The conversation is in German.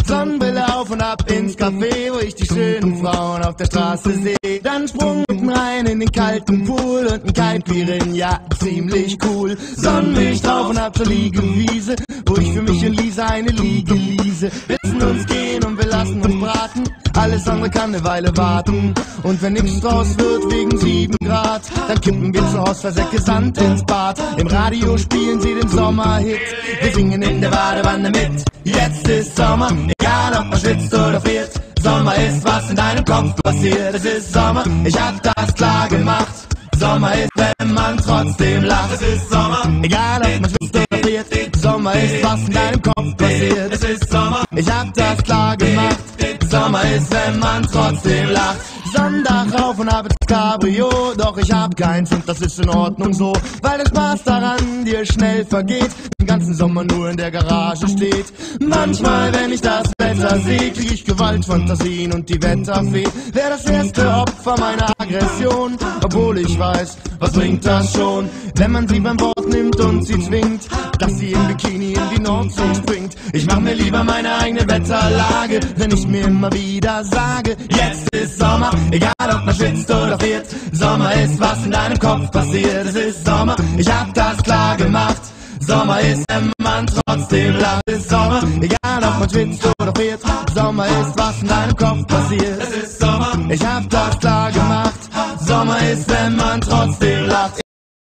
Sonnenbrille auf und ab ins Café, wo ich die schönen Frauen auf der Straße sehe. Dann Sprung mitten rein in den kalten Pool und ein Caipirin, ja, ziemlich cool. Sonnenmilch drauf und ab zur Liegewiese, wo ich für mich und Lisa eine Liege liese. Wir lassen uns gehen und wir lassen uns braten, alles andere kann eine Weile warten. Und wenn nichts draus wird wegen 7 Grad, dann kippen wir zu Haus Versäcke Sand ins Bad. Im Radio spielen sie den Sommerhit, wir singen in der Badewanne mit. Jetzt ist Sommer, egal ob man schwitzt oder friert. Sommer ist, was in deinem Kopf passiert. Es ist Sommer, ich hab das klar gemacht. Sommer ist, wenn man trotzdem lacht. Es ist Sommer, egal ob man schwitzt oder friert. Sommer ist, was in deinem Kopf passiert. Es ist Sommer, ich hab das klar gemacht. Sommer ist, wenn man trotzdem lacht. Sonntag rauf und ab ins Cabrio, doch ich hab keins und das ist in Ordnung so, weil der Spaß daran dir schnell vergeht, den ganzen Sommer nur in der Garage steht. Manchmal, wenn ich das Wetter seh, krieg ich Gewaltfantasien und die Wetterfee wär das erste Opfer meiner Aggression, obwohl ich weiß, was bringt das schon, wenn man sie beim Wort nimmt und sie zwingt, dass sie im Bikini in die Nordsee springt. Ich mach mir lieber meine eigene Wetterlage, wenn ich mir immer wieder sage, jetzt ist Sommer, egal ob man schwitzt oder friert. Sommer ist, was in deinem Kopf passiert. Es ist Sommer, ich hab das klar gemacht. Sommer ist, wenn man trotzdem lacht. Es ist Sommer, egal ob man schwitzt oder friert. Sommer ist, was in deinem Kopf passiert. Es ist Sommer, ich hab das klar gemacht. Sommer ist, wenn man trotzdem